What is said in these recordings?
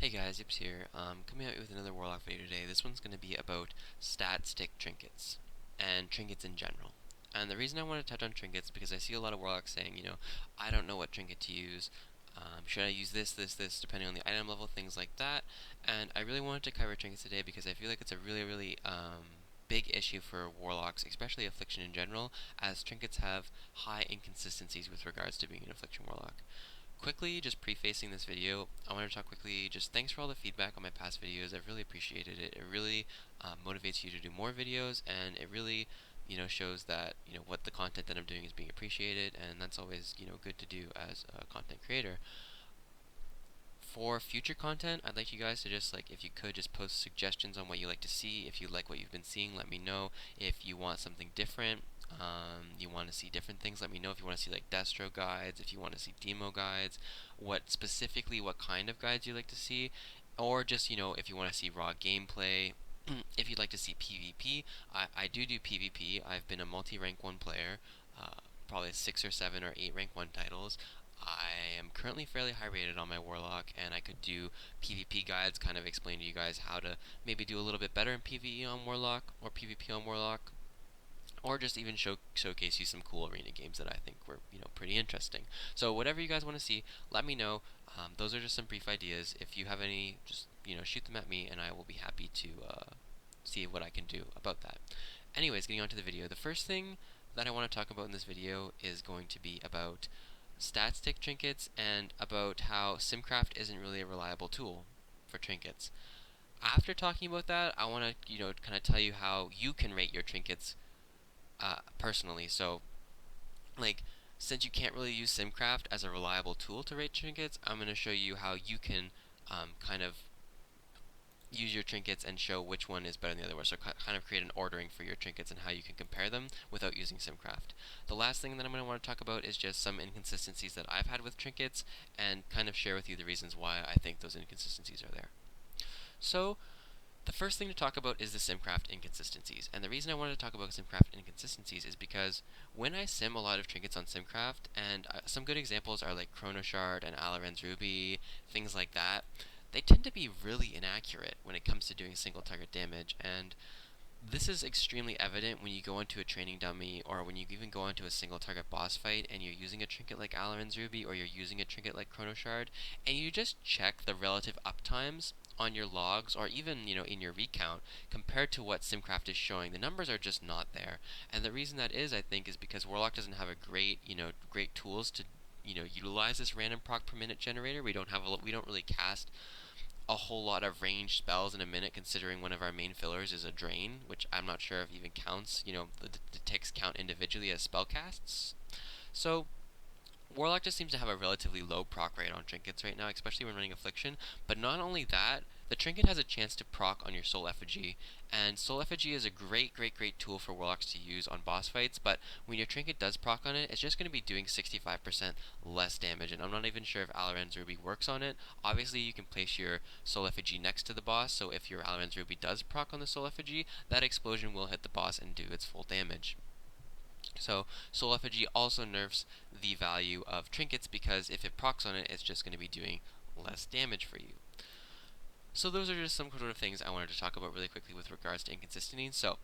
Hey guys, Yips here. Coming out with another Warlock video today. This one's going to be about stat stick trinkets and trinkets in general. And the reason I want to touch on trinkets is because I see a lot of Warlocks saying, I don't know what trinket to use. Should I use this, depending on the item level, things like that. And I really wanted to cover trinkets today because I feel like it's a really big issue for Warlocks, especially Affliction in general, as trinkets have high inconsistencies with regards to being an Affliction Warlock. Quickly, just prefacing this video, I want to talk quickly, just thanks for all the feedback on my past videos. I've really appreciated it. It really motivates you to do more videos, and it really, shows that, what the content that I'm doing is being appreciated, and that's always, good to do as a content creator. For future content, I'd like you guys to just, if you could, just post suggestions on what you like to see. If you like what you've been seeing, let me know. If you want something different, you want to see different things, let me know. If you want to see like Destro guides, if you want to see demo guides, what kind of guides you like to see, or just, if you want to see raw gameplay. If you'd like to see PvP, I do PvP. I've been a multi-rank 1 player, probably 6 or 7 or 8 rank 1 titles. I am currently fairly high rated on my Warlock, and I could do PvP guides, kind of explain to you guys how to maybe do a little bit better in PvE on Warlock, or PvP on Warlock, or just even showcase you some cool arena games that I think were, pretty interesting. So whatever you guys want to see, let me know. Those are just some brief ideas. If you have any, just, shoot them at me, and I will be happy to see what I can do about that. Anyways, getting on to the video. The first thing that I want to talk about in this video is going to be about stat stick trinkets and about how Simcraft isn't really a reliable tool for trinkets. After talking about that, I want to, kind of tell you how you can rate your trinkets personally. So, since you can't really use Simcraft as a reliable tool to rate trinkets, I'm going to show you how you can kind of use your trinkets and show which one is better than the other one. So kind of create an ordering for your trinkets and how you can compare them without using Simcraft. The last thing that I'm going to want to talk about is just some inconsistencies that I've had with trinkets and kind of share with you the reasons why I think those inconsistencies are there. So the first thing to talk about is the Simcraft inconsistencies. And the reason I wanted to talk about Simcraft inconsistencies is because when I sim a lot of trinkets on Simcraft, and some good examples are like Chrono Shard and Alaren's Ruby, things like that, they tend to be really inaccurate when it comes to doing single target damage, and this is extremely evident when you go into a training dummy or when you even go into a single target boss fight and you're using a trinket like Alaren's Ruby or you're using a trinket like Chrono Shard, and you just check the relative uptimes on your logs or even, in your recount compared to what Simcraft is showing. The numbers are just not there. And the reason that is, I think, is because Warlock doesn't have a great tools to utilize this random proc per minute generator. We don't really cast a whole lot of ranged spells in a minute, considering one of our main fillers is a drain, which I'm not sure if even counts, the ticks count individually as spell casts. So Warlock just seems to have a relatively low proc rate on trinkets right now, especially when running Affliction. But not only that, the trinket has a chance to proc on your Soul Effigy, and Soul Effigy is a great tool for Warlocks to use on boss fights, but when your trinket does proc on it, it's just going to be doing 65% less damage, and I'm not even sure if Alaren's Ruby works on it. Obviously, you can place your Soul Effigy next to the boss, so if your Alaren's Ruby does proc on the Soul Effigy, that explosion will hit the boss and do its full damage. So Soul Effigy also nerfs the value of trinkets because if it procs on it, it's just going to be doing less damage for you. So those are just some sort of things I wanted to talk about really quickly with regards to inconsistencies. So,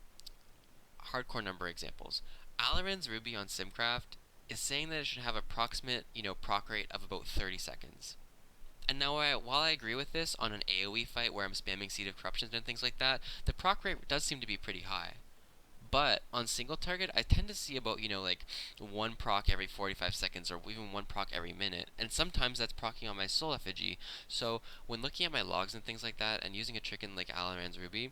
hardcore number examples. Alaren's Ruby on Simcraft is saying that it should have approximate, proc rate of about 30 seconds. And now, while I agree with this on an AoE fight where I'm spamming Seed of Corruptions and things like that, the proc rate does seem to be pretty high. But on single target, I tend to see about, one proc every 45 seconds or even one proc every minute. And sometimes that's procking on my Soul Effigy. So when looking at my logs and things like that and using a trinket like Alaren's Ruby,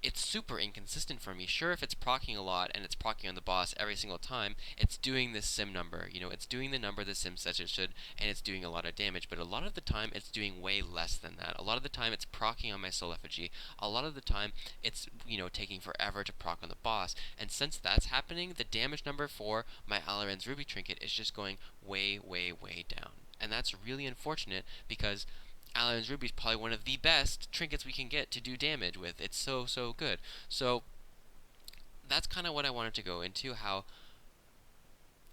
it's super inconsistent for me. Sure, if it's proccing a lot and it's proccing on the boss every single time, it's doing this sim number. It's doing the number the sim says it should, and it's doing a lot of damage. But a lot of the time, it's doing way less than that. A lot of the time, it's proccing on my Soul Effigy. A lot of the time, it's, taking forever to proc on the boss. And since that's happening, the damage number for my Alaren's Ruby trinket is just going way down. And that's really unfortunate because Alaren's Ruby is probably one of the best trinkets we can get to do damage with. It's so good. So that's kind of what I wanted to go into, how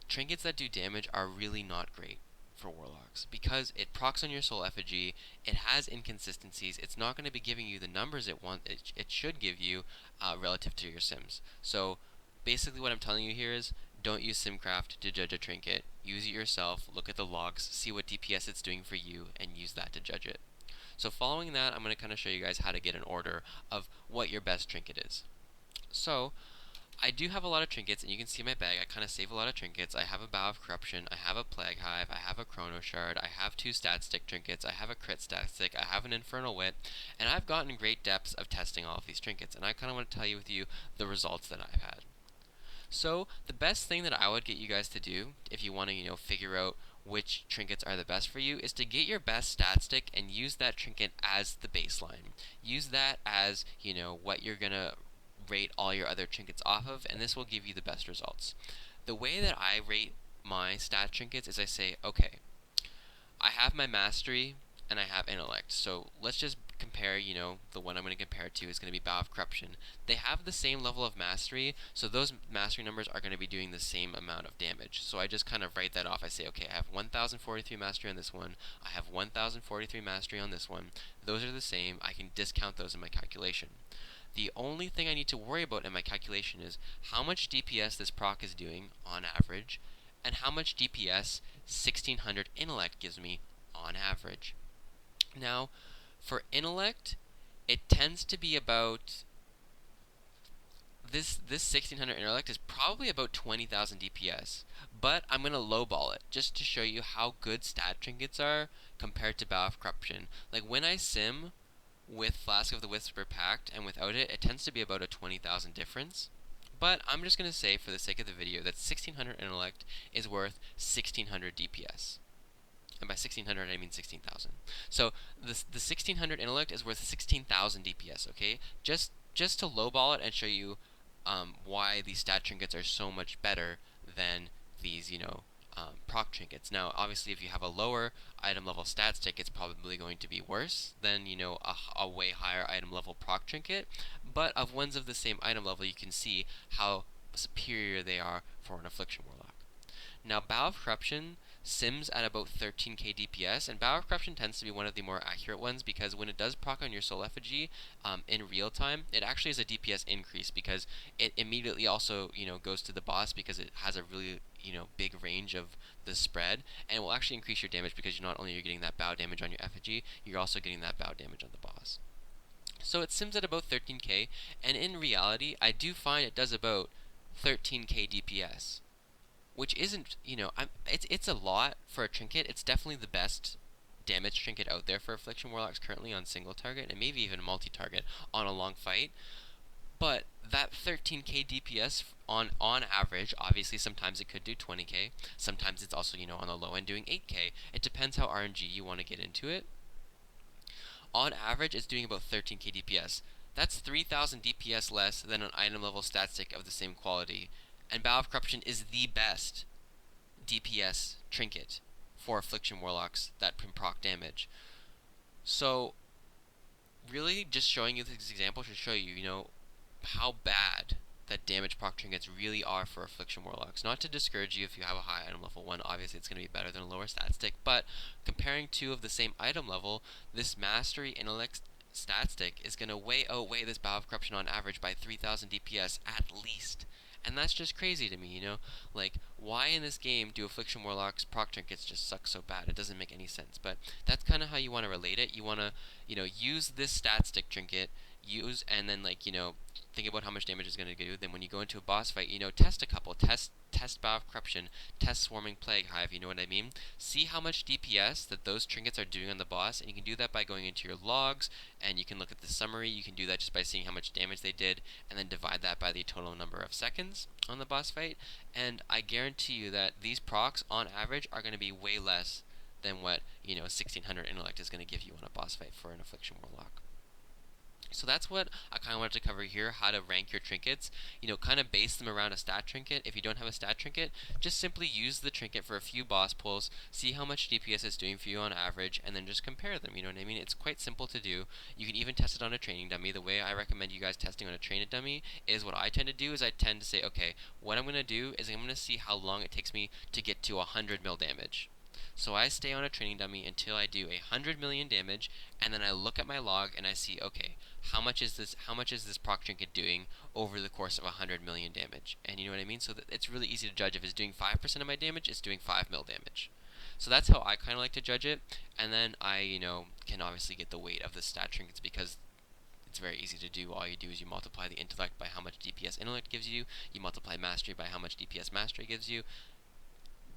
trinkets that do damage are really not great for Warlocks because it procs on your soul effigy, it has inconsistencies, it's not going to be giving you the numbers it should give you relative to your sims. So basically what I'm telling you here is don't use Simcraft to judge a trinket. Use it yourself, look at the logs, see what DPS it's doing for you, and use that to judge it. So following that, I'm going to kind of show you guys how to get an order of what your best trinket is. So I do have a lot of trinkets, and you can see my bag. I kind of save a lot of trinkets. I have a Bow of Corruption, I have a Plague Hive, I have a Chrono Shard, I have 2 Stat Stick trinkets, I have a Crit Stat Stick, I have an Infernal Wit, and I've gotten great depths of testing all of these trinkets, and I kind of want to tell you with you the results that I've had. So the best thing that I would get you guys to do if you want to, figure out which trinkets are the best for you is to get your best stat stick and use that trinket as the baseline. Use that as, what you're going to rate all your other trinkets off of, and this will give you the best results. The way that I rate my stat trinkets is I say, okay, I have my mastery and I have intellect. So let's just compare, the one I'm going to compare it to is going to be Bow of Corruption. They have the same level of mastery, so those mastery numbers are going to be doing the same amount of damage. So I just kind of write that off. I say, okay, I have 1043 mastery on this one, I have 1043 mastery on this one. Those are the same. I can discount those in my calculation. The only thing I need to worry about in my calculation is how much DPS this proc is doing on average, and how much DPS 1600 intellect gives me on average. Now, for intellect, it tends to be about this 1600 intellect is probably about 20,000 DPS, but I'm going to lowball it just to show you how good stat trinkets are compared to Bow of Corruption. Like when I sim with Flask of the Whisper Pact and without it, it tends to be about a 20,000 difference. But I'm just going to say, for the sake of the video, that 1600 intellect is worth 1600 DPS. And by 1600, I mean 16,000. So the 1600 intellect is worth 16,000 DPS, okay? Just to lowball it and show you why these stat trinkets are so much better than these, proc trinkets. Now, obviously, if you have a lower item level stat stick, it's probably going to be worse than, a way higher item level proc trinket. But of ones of the same item level, you can see how superior they are for an Affliction Warlock. Now, Bow of Corruption sims at about 13k DPS, and Bow of Corruption tends to be one of the more accurate ones because when it does proc on your soul effigy in real time, it actually is a DPS increase because it immediately also goes to the boss because it has a really big range of the spread, and it will actually increase your damage because you're not only getting that bow damage on your effigy, you're also getting that bow damage on the boss. So it sims at about 13k, and in reality, I do find it does about 13k DPS. Which isn't, it's a lot for a trinket. It's definitely the best damage trinket out there for Affliction Warlocks currently on single target, and maybe even multi-target on a long fight. But that 13k DPS on average, obviously sometimes it could do 20k, sometimes it's also, on the low end doing 8k. It depends how RNG you want to get into it. On average, it's doing about 13k DPS. That's 3,000 DPS less than an item level stat stick of the same quality. And Bow of Corruption is the best DPS trinket for Affliction Warlocks that can proc damage. So, really, just showing you this example should show you, how bad that damage proc trinkets really are for Affliction Warlocks. Not to discourage you if you have a high item level 1, obviously it's going to be better than a lower stat stick, but comparing two of the same item level, this Mastery Intellect stat stick is going to way outweigh this Bow of Corruption on average by 3,000 DPS at least. And that's just crazy to me, Like, why in this game do Affliction Warlocks proc trinkets just suck so bad? It doesn't make any sense. But that's kind of how you want to relate it. You want to, use this stat stick trinket, and then, think about how much damage it's going to do. Then when you go into a boss fight, test a couple. Test Bow of Corruption, test Swarming Plague Hive, you know what I mean? See how much DPS that those trinkets are doing on the boss, and you can do that by going into your logs, and you can look at the summary. You can do that just by seeing how much damage they did, and then divide that by the total number of seconds on the boss fight, and I guarantee you that these procs, on average, are going to be way less than what, 1600 intellect is going to give you on a boss fight for an Affliction Warlock. So that's what I kind of wanted to cover here, how to rank your trinkets, kind of base them around a stat trinket. If you don't have a stat trinket, just simply use the trinket for a few boss pulls, see how much DPS it's doing for you on average, and then just compare them, you know what I mean? It's quite simple to do. You can even test it on a training dummy. The way I recommend you guys testing on a training dummy is what I tend to do is I tend to say, okay, what I'm going to do is I'm going to see how long it takes me to get to 100 mil damage. So I stay on a training dummy until I do 100 million damage, and then I look at my log and I see, okay, how much is this proc trinket doing over the course of 100 million damage? And you know what I mean? So that it's really easy to judge. If it's doing 5% of my damage, it's doing 5 mil damage. So that's how I kind of like to judge it. And then I, can obviously get the weight of the stat trinkets because it's very easy to do. All you do is you multiply the intellect by how much DPS intellect gives you. You multiply mastery by how much DPS mastery gives you.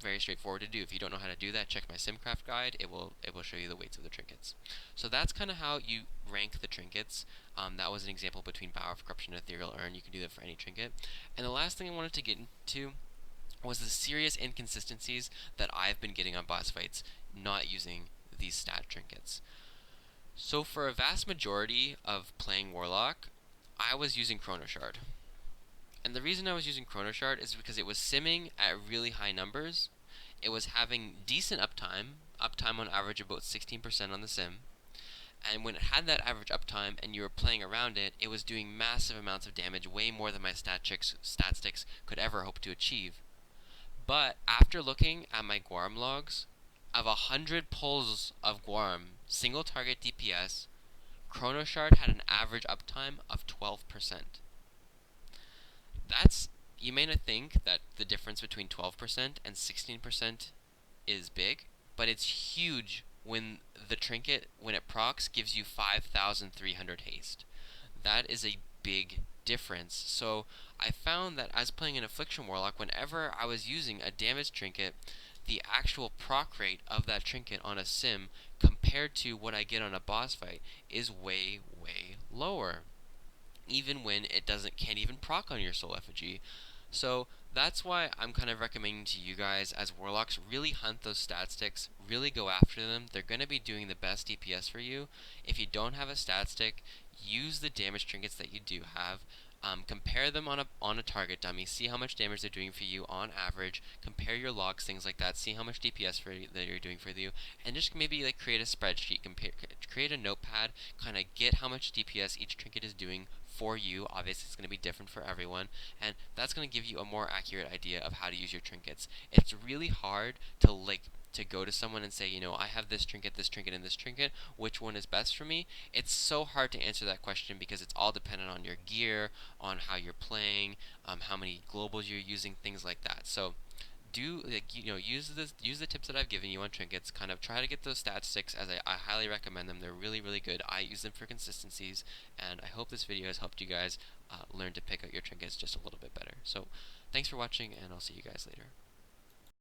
Very straightforward to do. If you don't know how to do that, check my Simcraft guide. It will show you the weights of the trinkets. So that's kind of how you rank the trinkets. That was an example between Power of Corruption and Ethereal Urn. You can do that for any trinket. And the last thing I wanted to get into was the serious inconsistencies that I've been getting on boss fights not using these stat trinkets. So for a vast majority of playing Warlock, I was using Chrono Shard. And the reason I was using Chrono Shard is because it was simming at really high numbers. It was having decent uptime on average about 16% on the sim. And when it had that average uptime and you were playing around it, it was doing massive amounts of damage, way more than my stat sticks could ever hope to achieve. But after looking at my Guarm logs, of 100 pulls of Guarm, single target DPS, Chrono Shard had an average uptime of 12%. You may not think that the difference between 12% and 16% is big, but it's huge when the trinket, when it procs, gives you 5,300 haste. That is a big difference. So I found that as playing an Affliction Warlock, whenever I was using a damage trinket, the actual proc rate of that trinket on a sim compared to what I get on a boss fight is way, way lower. Even when it can't even proc on your soul effigy. So that's why I'm kind of recommending to you guys as Warlocks, really hunt those stat sticks, really go after them. They're going to be doing the best DPS for you. If you don't have a stat stick, use the damage trinkets that you do have. Compare them on a target dummy, see how much damage they're doing for you on average, compare your logs, things like that, see how much DPS that you're doing for you, and just maybe like create a spreadsheet, create a notepad, kind of get how much DPS each trinket is doing for you. Obviously it's going to be different for everyone, and that's going to give you a more accurate idea of how to use your trinkets. It's really hard to go to someone and say, I have this trinket, and this trinket, which one is best for me? It's so hard to answer that question because it's all dependent on your gear, on how you're playing, how many globals you're using, things like that. So use the tips that I've given you on trinkets. Kind of try to get those stat sticks, as I highly recommend them. They're really, really good. I use them for consistencies, and I hope this video has helped you guys learn to pick out your trinkets just a little bit better. So thanks for watching, and I'll see you guys later.